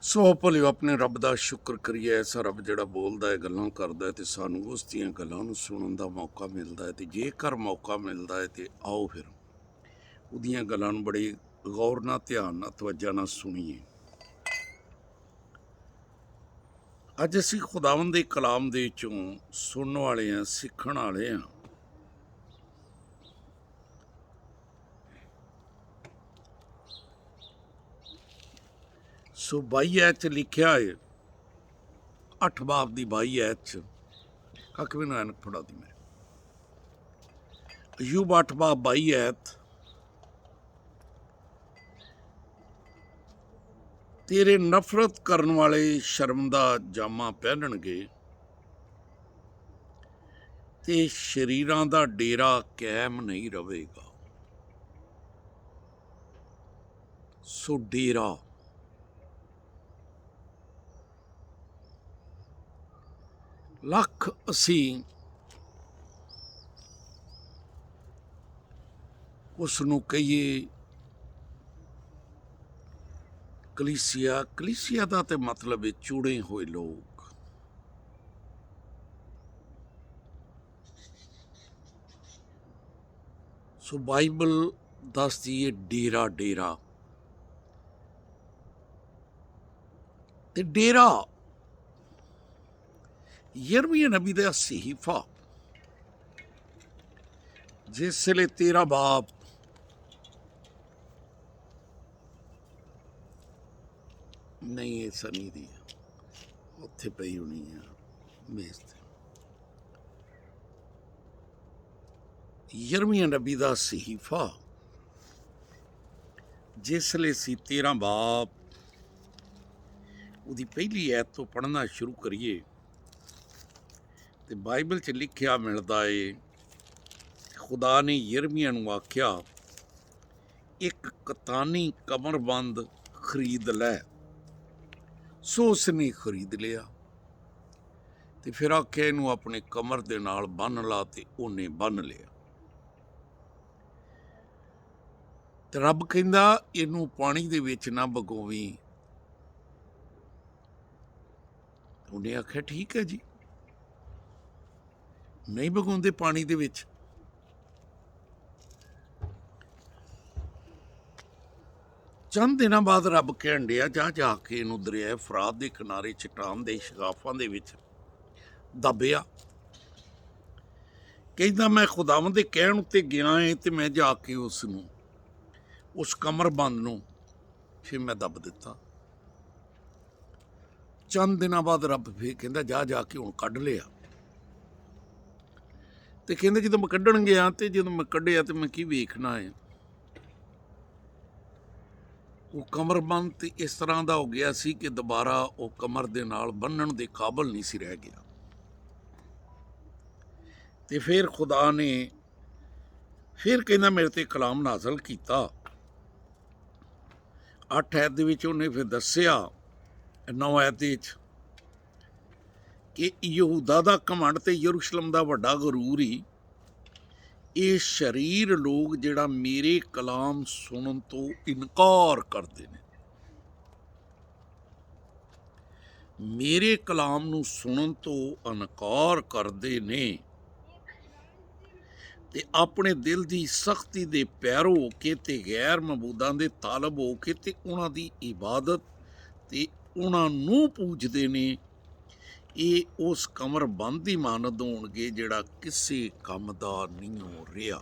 सो भलियो अपने रब का शुक्र करिए। ऐसा रब जिहड़ा बोलदा है, गल्लां करदा है, ते सानूं उस दियां गल्लां नूं सुणन दा मौका मिलदा है। ते जेकर मौका मिलदा है ते आओ फिर उहदियां गल्लां नूं बड़ी गौर नाल, ध्यान नाल, तवज्जो नाल सुणीए। अज असीं खुदावंद दे कलाम दे विचों सुणन वाले हां, सिੱਖਣ वाले हां। सो 22 ऐत च लिखिया है, 8 बाब दी 22 ऐत च, कख मैनूं ऐनक फड़ा दी मेरे, अयूब 8 बाब 22 ऐत, तेरे नफरत करन वाले शर्म दा जामा पहनणगे ते शरीरां दा डेरा कायम नहीं रवेगा। सो डेरा लख असी उसनूं कहिए कलीसिया। कलीसिया दा ते मतलब है चुणे हुए लोग। सो बाइबल दसदी है डेरा डेरा ते डेरा यिर्मयाह नबी दा सहीफा जिसले तेरा बाप नहीं है सनी दी उत्थे पई होनी है मेज ते। यिर्मयाह नबी दा सहीफा जिसले सी 13 बाप ਉਹਦੀ ਪਹਿਲੀ ਐਤ ਤੋਂ ਪੜ੍ਹਨਾ ਸ਼ੁਰੂ ਕਰੀਏ ਤੇ ਬਾਈਬਲ 'ਚ ਲਿਖਿਆ ਮਿਲਦਾ ਏ, ਖੁਦਾ ਨੇ ਯਿਰਮੀਆ ਨੂੰ ਆਖਿਆ, ਇੱਕ ਕਤਾਨੀ ਕਮਰਬੰਦ ਖਰੀਦ ਲੈ। ਸੋ ਉਸਨੇ ਖਰੀਦ ਲਿਆ ਤੇ ਫਿਰ ਆਖਿਆ, ਇਹਨੂੰ ਆਪਣੇ ਕਮਰ ਦੇ ਨਾਲ ਬੰਨ ਲਾ, ਤੇ ਉਹਨੇ ਬੰਨ ਲਿਆ। ਤੇ ਰੱਬ ਕਹਿੰਦਾ, ਇਹਨੂੰ ਪਾਣੀ ਦੇ ਵਿੱਚ ਨਾ ਭਗੋਵੀਂ। ਉਹਨੇ ਆਖਿਆ, ਠੀਕ ਹੈ ਜੀ, ਨਹੀਂ ਭਗਾਉਂਦੇ ਪਾਣੀ ਦੇ ਵਿੱਚ। ਚੰਦ ਦਿਨਾਂ ਬਾਅਦ ਰੱਬ ਕਹਿਣ ਡਿਆ, ਜਾ ਕੇ ਇਹਨੂੰ ਦਰਿਆ ਫਰਾਤ ਦੇ ਕਿਨਾਰੇ ਚਟਾਨ ਦੇ ਸ਼ਗਾਫਾਂ ਦੇ ਵਿੱਚ ਦੱਬਿਆ। ਕਹਿੰਦਾ, ਮੈਂ ਖੁਦਾਵੰਦ ਦੇ ਕਹਿਣ ਉੱਤੇ ਗਿਆ ਏ ਤੇ ਮੈਂ ਜਾ ਕੇ ਉਸ ਨੂੰ, ਉਸ ਕਮਰਬੰਦ ਨੂੰ ਫਿਰ ਮੈਂ ਦੱਬ ਦਿੱਤਾ। ਚੰਦ ਦਿਨਾਂ ਬਾਅਦ ਰੱਬ ਫਿਰ ਕਹਿੰਦਾ, ਜਾ ਕੇ ਹੁਣ ਕੱਢ ਲਿਆ। ਤੇ ਕਹਿੰਦੇ, ਜਦੋਂ ਮੈਂ ਕੱਢਣ ਗਿਆ ਤੇ ਜਦੋਂ ਮੈਂ ਕੱਢਿਆ ਤੇ ਮੈਂ ਕੀ ਵੇਖਣਾ ਹੈ, ਉਹ ਕਮਰਬੰਦ ਤੇ ਇਸ ਤਰ੍ਹਾਂ ਦਾ ਹੋ ਗਿਆ ਸੀ ਕਿ ਦੁਬਾਰਾ ਉਹ ਕਮਰ ਦੇ ਨਾਲ ਬੰਨਣ ਦੇ ਕਾਬਲ ਨਹੀਂ ਸੀ ਰਹਿ ਗਿਆ। ਤੇ ਫਿਰ ਖੁਦਾ ਨੇ ਫਿਰ ਕਹਿੰਦਾ ਮੇਰੇ ਤੇ ਕਲਾਮ ਨਾਜ਼ਲ ਕੀਤਾ। 8 ਐਤ ਦੇ ਵਿੱਚ ਉਹਨੇ ਫਿਰ ਦੱਸਿਆ, 9 ਐਤ ਦੇ ਵਿੱਚ, ਕਿ ਯਹੂਦਾ ਦਾ ਘਮੰਡ ਤੇ ਯਰੂਸ਼ਲਮ ਦਾ ਵੱਡਾ ਗਰੂਰ ਹੀ ਇਹ ਸ਼ਰੀਰ ਲੋਕ ਜਿਹੜਾ ਮੇਰੇ ਕਲਾਮ ਸੁਣਨ ਤੋਂ ਇਨਕਾਰ ਕਰਦੇ ਨੇ, ਮੇਰੇ ਕਲਾਮ ਨੂੰ ਸੁਣਨ ਤੋਂ ਇਨਕਾਰ ਕਰਦੇ ਨੇ ਤੇ ਆਪਣੇ ਦਿਲ ਦੀ ਸਖਤੀ ਦੇ ਪੈਰੋ ਹੋ ਕੇ ਤੇ ਗੈਰ ਮਬੂਦਾਂ ਦੇ ਤਾਲਬ ਹੋ ਕੇ ਤੇ ਉਹਨਾਂ ਦੀ ਇਬਾਦਤ ਤੇ ਉਹਨਾਂ ਨੂੰ ਪੂਜਦੇ ਨੇ, ਇਹ ਉਸ ਕਮਰਬੰਦ ਦੀ ਮਾਨਤ ਹੋਣਗੇ ਜਿਹੜਾ ਕਿਸੇ ਕੰਮ ਦਾ ਨਹੀਂ ਹੋ ਰਿਹਾ।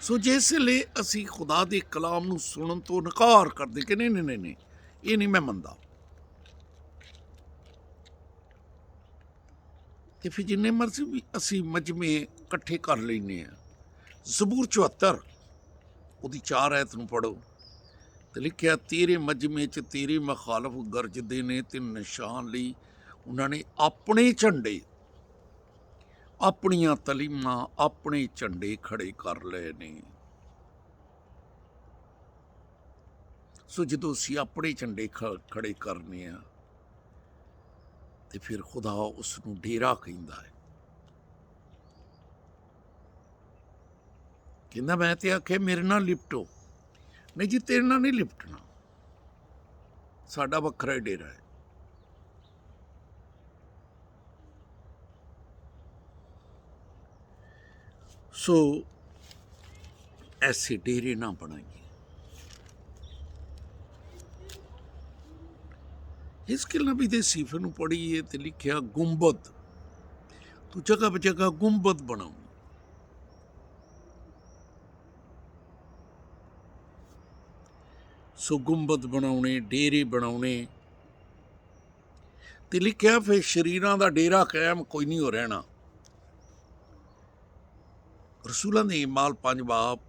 ਸੋ ਜਿਸ ਵੇਲੇ ਅਸੀਂ ਖੁਦਾ ਦੇ ਕਲਾਮ ਨੂੰ ਸੁਣਨ ਤੋਂ ਇਨਕਾਰ ਕਰਦੇ ਕਿ ਨਹੀਂ, ਇਹ ਨਹੀਂ ਮੈਂ ਮੰਨਦਾ, ਤੇ ਫਿਰ ਜਿੰਨੇ ਮਰਜ਼ੀ ਵੀ ਅਸੀਂ ਮਜਮੇ ਇਕੱਠੇ ਕਰ ਲੈਂਦੇ ਹਾਂ। ਜ਼ਬੂਰ 74 ਉਹਦੀ 4 ਐਤ ਨੂੰ ਪੜ੍ਹੋ ਤੇ ਲਿਖਿਆ, ਤੇਰੇ ਮਜਮੇ 'ਚ ਤੇਰੇ ਮੁਖਾਲਫ ਗਰਜਦੇ ਨੇ ਤੇ ਨਿਸ਼ਾਨ ਲਈ ਉਹਨਾਂ ਨੇ ਆਪਣੇ ਝੰਡੇ, ਆਪਣੀਆਂ ਤਲੀਮਾਂ, ਆਪਣੇ ਝੰਡੇ ਖੜੇ ਕਰ ਲਏ ਨੇ। ਸੋ ਜਦੋਂ ਅਸੀਂ ਆਪਣੇ ਝੰਡੇ ਖੜੇ ਕਰਨੇ ਆ ਤੇ ਫਿਰ ਖੁਦਾ ਉਸ ਨੂੰ ਡੇਰਾ ਕਹਿੰਦਾ ਹੈ। ਕਹਿੰਦਾ, ਮੈਂ ਤੇ ਆਖਿਆ ਮੇਰੇ ਨਾਲ ਲਿਪਟੋ। ਨਹੀਂ ਜੀ, ਤੇਰੇ ਨਾਲ ਨਹੀਂ ਲਿਪਟਣਾ। ਸਾਡਾ ਵੱਖਰਾ ਹੀ ਡੇਰਾ ਹੈ। ਸੋ ਐਸੇ ਡੇਰੇ ਨਾ ਬਣਾਈਏ। हिजकिय्याह नबी दे सीफे नूं पढ़ीए ते लिखिया गुंबद, तू जगह जगह गुंबद बनाऊ। सो गुंबद बनाने, डेरे बनाने ते लिखिया फिर शरीरां दा डेरा कायम कोई नहीं हो रहना। रसूलां दे माल 5 बाब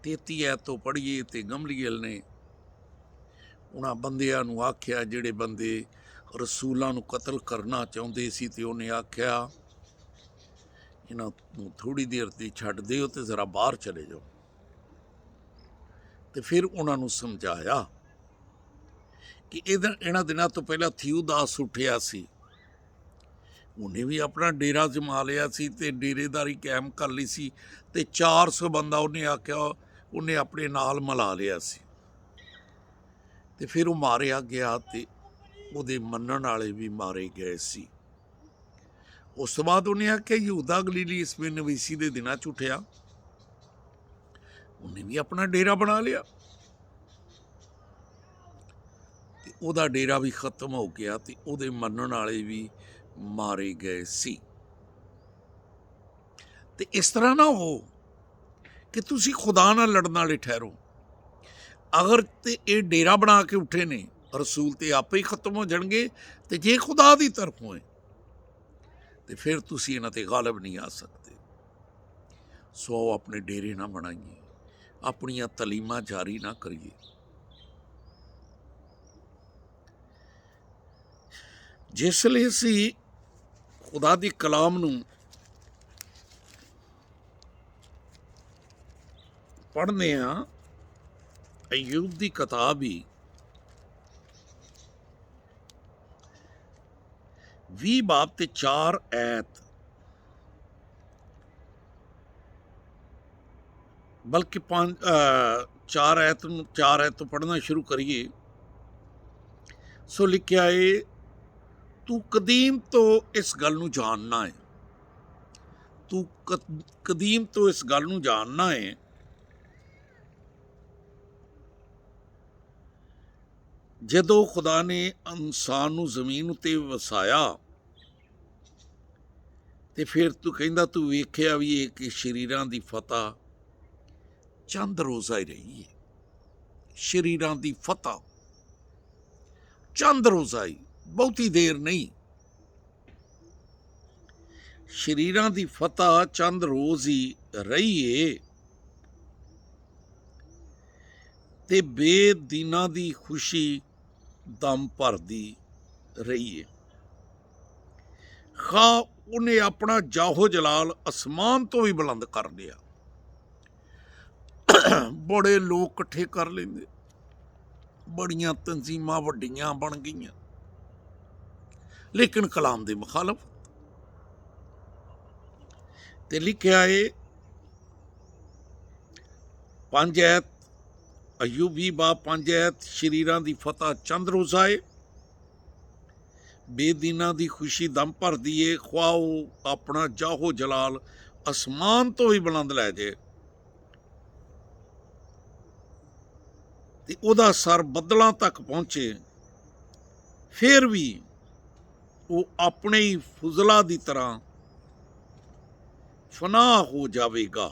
33 ऐत तो पढ़ीए ते गमलीएल ने उन्हां बंदियां नूं आख्या जिहड़े बंदे रसूलां नूं कतल करना चाहुंदे सी, ते उन्हें आख्या इन्हां नूं थोड़ी देर ते छड्ड दिओ ते जरा बाहर चले जाओ। ते फिर उन्हां नूं समझाया कि इन्हां दिनां तो पहला थियूदास उठिया सी, उन्हें भी अपना डेरा जमा लिया सी ते डेरेदारी कायम कर ली सी, ते 400 बंदा उन्हें आख्या उन्हें अपने नाल मिला लिया सी। ते फिर वो मारिया गया ते उहदे मन्नण वाले भी मारे गए सी। उस तो बाद उन्हें आख्या यहूदा गलीली इसमें नवीसी के दिनों च उठिया, उन्हें भी अपना डेरा बना लिया, उहदा डेरा भी खत्म हो गया ते उहदे मन्नण वाले भी मारे गए सी। ते इस तरह ना हो कि तुसी खुदा नाल लड़न वाले ठहरो। अगर तो ये डेरा बना के उठे ने, रसूल तो आप ही खत्म हो जाएंगे, तो जे खुदा की तरफों है तो फिर तुसी इन्हां ते गालिब नहीं आ सकते। सो अपने डेरे ना बनाइए, अपनियां तलीमां जारी ना करिए। जिसले असी खुदा दी कलाम नूं पढ़ने हाँ, अयूब दी किताब ही 20 बाब ते 4 ऐत, बल्कि 4 ऐत तो पढ़ना शुरू करिए। सो लिखिया है, तू कदीम तो इस गल नूं जानना है, तू कदीम तो इस गल नूं जानना है जदों खुदा ने इंसान नूं जमीन उत्ते वसाया ते फिर तू कहंदा तू वेखिया भी है कि शरीरां दी फतह चंद रोज़ा ही रही है। शरीरां दी फतह चंद रोज़ा ही, बहुती देर नहीं। शरीरां दी फतह चंद रोज़ ही रही है ते बेदीना दी खुशी दम भरदी रही है। खा उन्हें अपना जाहो जलाल आसमान तो भी बुलंद कर लिया, बड़े लोग कट्ठे कर लेंदे, बड़ियां तंजीमां वड्डियां बन गईयां, लेकिन कलाम दे मुखालफ। ते लिखिया है 5 ऐत, अयूब 20 बाब 5 ऐत, शरीरां दी फतह चंद रोज़ा है, बेदीना दी खुशी दम भर दिए, ख्वाओ अपना जाहो जलाल आसमान तो भी बुलंद लै जाए, ते ओदा सर बदलों तक पहुंचे, फिर भी वो अपने ही फुजला की तरह फनाह हो जाएगा।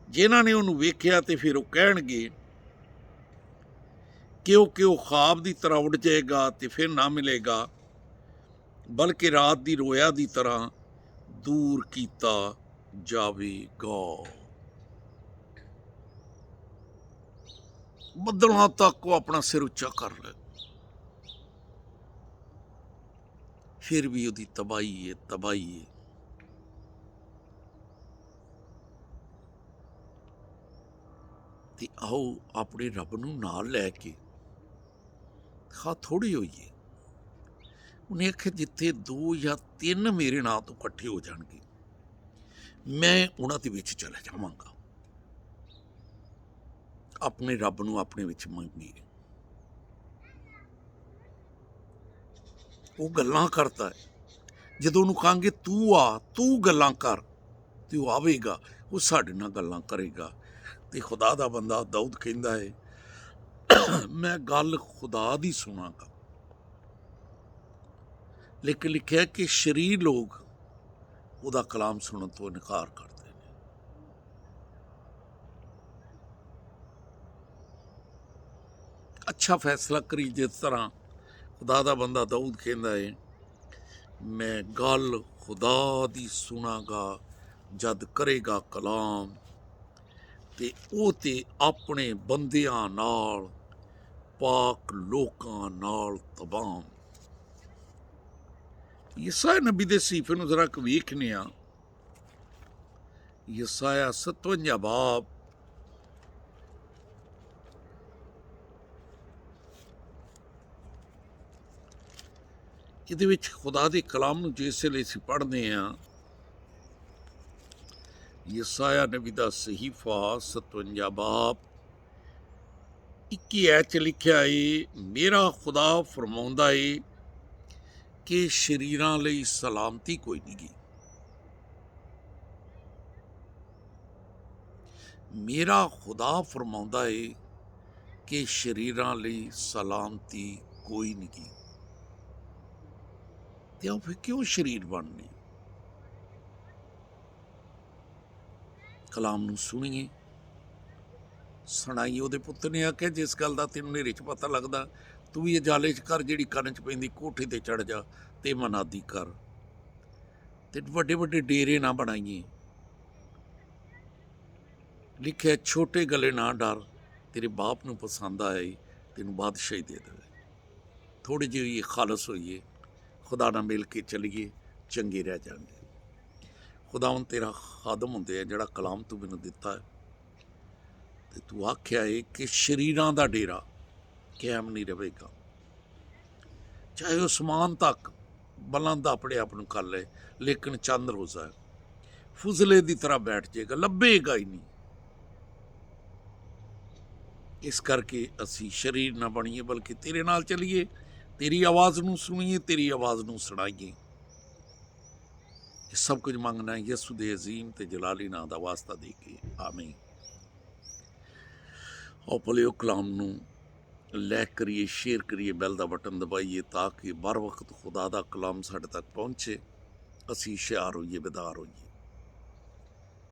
जिन्होंने उन्होंने वेख्या तो फिर वो कहणगे कि वो ख्वाब की तरह उड़ जाएगा तो फिर ना मिलेगा, बल्कि रात की रोया की तरह दूर किया जाएगा। बदलों तक वो अपना सिर उच्चा कर ले, फिर भी उसकी तबाही है, तबाही है। ते आओ अपने रब नूं नाल लैके, खा थोड़ी होई है, उन्हें आख्या जिथे 2 या 3 मेरे नाम तो कट्ठे हो जाएंगे, मैं उन्हां दे विच चला जावांगा। ਆਪਣੇ ਰੱਬ ਨੂੰ ਆਪਣੇ ਵਿੱਚ ਮੰਗੀਏ। ਉਹ ਗੱਲਾਂ ਕਰਦਾ ਹੈ, ਜਦੋਂ ਉਹਨੂੰ ਕਹਾਂਗੇ ਤੂੰ ਆ, ਤੂੰ ਗੱਲਾਂ ਕਰ, ਤੇ ਉਹ ਆਵੇਗਾ, ਉਹ ਸਾਡੇ ਨਾਲ ਗੱਲਾਂ ਕਰੇਗਾ। ਤੇ ਖੁਦਾ ਦਾ ਬੰਦਾ ਦਾਊਦ ਕਹਿੰਦਾ ਹੈ, ਮੈਂ ਗੱਲ ਖੁਦਾ ਦੀ ਸੁਣਾਂਗਾ। ਲੇਕਿਨ ਲਿਖਿਆ ਕਿ ਸ਼ਰੀਰ ਲੋਕ ਉਹਦਾ ਕਲਾਮ ਸੁਣਨ ਤੋਂ ਇਨਕਾਰ ਕਰਦੇ ਨੇ। ਅੱਛਾ ਫੈਸਲਾ ਕਰੀ, ਜਿਸ ਤਰ੍ਹਾਂ ਖੁਦਾ ਦਾ ਬੰਦਾ ਦਾਊਦ ਕਹਿੰਦਾ ਹੈ, ਮੈਂ ਗੱਲ ਖੁਦਾ ਦੀ ਸੁਣਾਂਗਾ ਜਦ ਕਰੇਗਾ ਕਲਾਮ, ਤੇ ਉਹ ਤੇ ਆਪਣੇ ਬੰਦਿਆਂ ਨਾਲ, ਪਾਕ ਲੋਕਾਂ ਨਾਲ ਤਬਾਮ। ਯਸਾਇਆ ਨਬੀ ਦੇ ਸੀਫੇ ਨੂੰ ਜ਼ਰਾ ਵੇਖਨੇ ਆ। ਯਸਾਇਆ 57 ਬਾਬ ਇਹਦੇ ਵਿੱਚ ਖੁਦਾ ਦੇ ਕਲਾਮ ਨੂੰ ਜਿਸ ਵੇਲੇ ਅਸੀਂ ਪੜ੍ਹਦੇ ਹਾਂ, ਯਸਾਇਆ ਨਬੀ ਦਾ ਸਹੀਫਾ 57 ਬਾਬ 21 ਐਚ ਲਿਖਿਆ ਏ, ਮੇਰਾ ਖੁਦਾ ਫਰਮਾਉਂਦਾ ਏ ਕਿ ਸ਼ਰੀਰਾਂ ਲਈ ਸਲਾਮਤੀ ਕੋਈ ਨਹੀਂ ਗੀ। ਮੇਰਾ ਖੁਦਾ ਫਰਮਾਉਂਦਾ ਏ ਕਿ ਸ਼ਰੀਰਾਂ ਲਈ ਸਲਾਮਤੀ ਕੋਈ ਨਹੀਂ ਗੀ। ਤੇ ਉਹ ਫਿਰ ਕਿਉਂ ਸ਼ਰੀਰ ਬਣਨੇ? ਕਲਾਮ ਨੂੰ ਸੁਣੀਏ, ਸੁਣਾਈਏ। ਉਹਦੇ ਪੁੱਤ ਨੇ ਆਖਿਆ, ਜਿਸ ਗੱਲ ਦਾ ਤੈਨੂੰ ਹਨੇਰੇ 'ਚ ਪਤਾ ਲੱਗਦਾ, ਤੂੰ ਵੀ ਅਜਾਲੇ 'ਚ ਕਰ, ਜਿਹੜੀ ਕੰਨ 'ਚ ਪੈਂਦੀ ਕੋਠੇ 'ਤੇ ਚੜ੍ਹ ਜਾ ਤੇ ਮਨਾਦੀ ਕਰ, ਤੇ ਵੱਡੇ ਵੱਡੇ ਡੇਰੇ ਨਾ ਬਣਾਈਏ। ਲਿਖਿਆ, ਛੋਟੇ ਗਲੇ ਨਾ ਡਰ, ਤੇਰੇ ਬਾਪ ਨੂੰ ਪਸੰਦ ਆਏ, ਤੈਨੂੰ ਬਾਦਸ਼ਾਹੀ ਦੇ ਦੇਵੇ। ਥੋੜ੍ਹੀ ਜਿਹੀ ਹੋਈਏ, ਖਾਲਸ ਹੋਈਏ, ਖੁਦਾ ਨਾਲ ਮਿਲ ਕੇ ਚੱਲੀਏ, ਚੰਗੇ ਰਹਿ ਜਾਣਗੇ। ਖੁਦਾਵੰਦ ਤੇਰਾ ਖਾਦਮ ਹੁੰਦੇ ਆ, ਜਿਹੜਾ ਕਲਾਮ ਤੂੰ ਮੈਨੂੰ ਦਿੱਤਾ ਹੈ, ਤੇ ਤੂੰ ਆਖਿਆ ਏ ਕਿ ਸ਼ਰੀਰਾਂ ਦਾ ਡੇਰਾ ਕਾਇਮ ਨਹੀਂ ਰਹੇਗਾ। ਚਾਹੇ ਉਹ ਅਸਮਾਨ ਤੱਕ ਬੁਲੰਦ ਆਪਣੇ ਆਪ ਨੂੰ ਕਰ ਲਏ, ਲੇਕਿਨ ਚੰਦ ਰੋਜ਼ਾ ਫੁਜ਼ਲੇ ਦੀ ਤਰ੍ਹਾਂ ਬੈਠ ਜਾਏਗਾ, ਲੱਭੇਗਾ ਹੀ ਨਹੀਂ। ਇਸ ਕਰਕੇ ਅਸੀਂ ਸ਼ਰੀਰ ਨਾ ਬਣੀਏ, ਬਲਕਿ ਤੇਰੇ ਨਾਲ ਚੱਲੀਏ, ਤੇਰੀ ਆਵਾਜ਼ ਨੂੰ ਸੁਣੀਏ, ਤੇਰੀ ਆਵਾਜ਼ ਨੂੰ ਸੁਣਾਈਏ। ਇਹ ਸਭ ਕੁਝ ਮੰਗਣਾ ਯਿਸੂ ਦੇ ਅਜ਼ੀਮ ਤੇ ਜਲਾਲੀ ਨਾਂ ਦਾ ਵਾਸਤਾ ਦੇ ਕੇ, ਆਮੀਨ। ਆਓ ਭਲਿਓ ਕਲਾਮ ਨੂੰ ਲਾਇਕ ਕਰੀਏ, ਸ਼ੇਅਰ ਕਰੀਏ, ਬੈਲ ਦਾ ਬਟਨ ਦਬਾਈਏ, ਤਾਂ ਕਿ बर वक्त खुदा ਦਾ ਕਲਾਮ ਸਾਡੇ ਤੱਕ ਪਹੁੰਚੇ, ਅਸੀਂ ਹੁਸ਼ਿਆਰ ਹੋਈਏ, ਬੇਦਾਰ ਹੋਈਏ।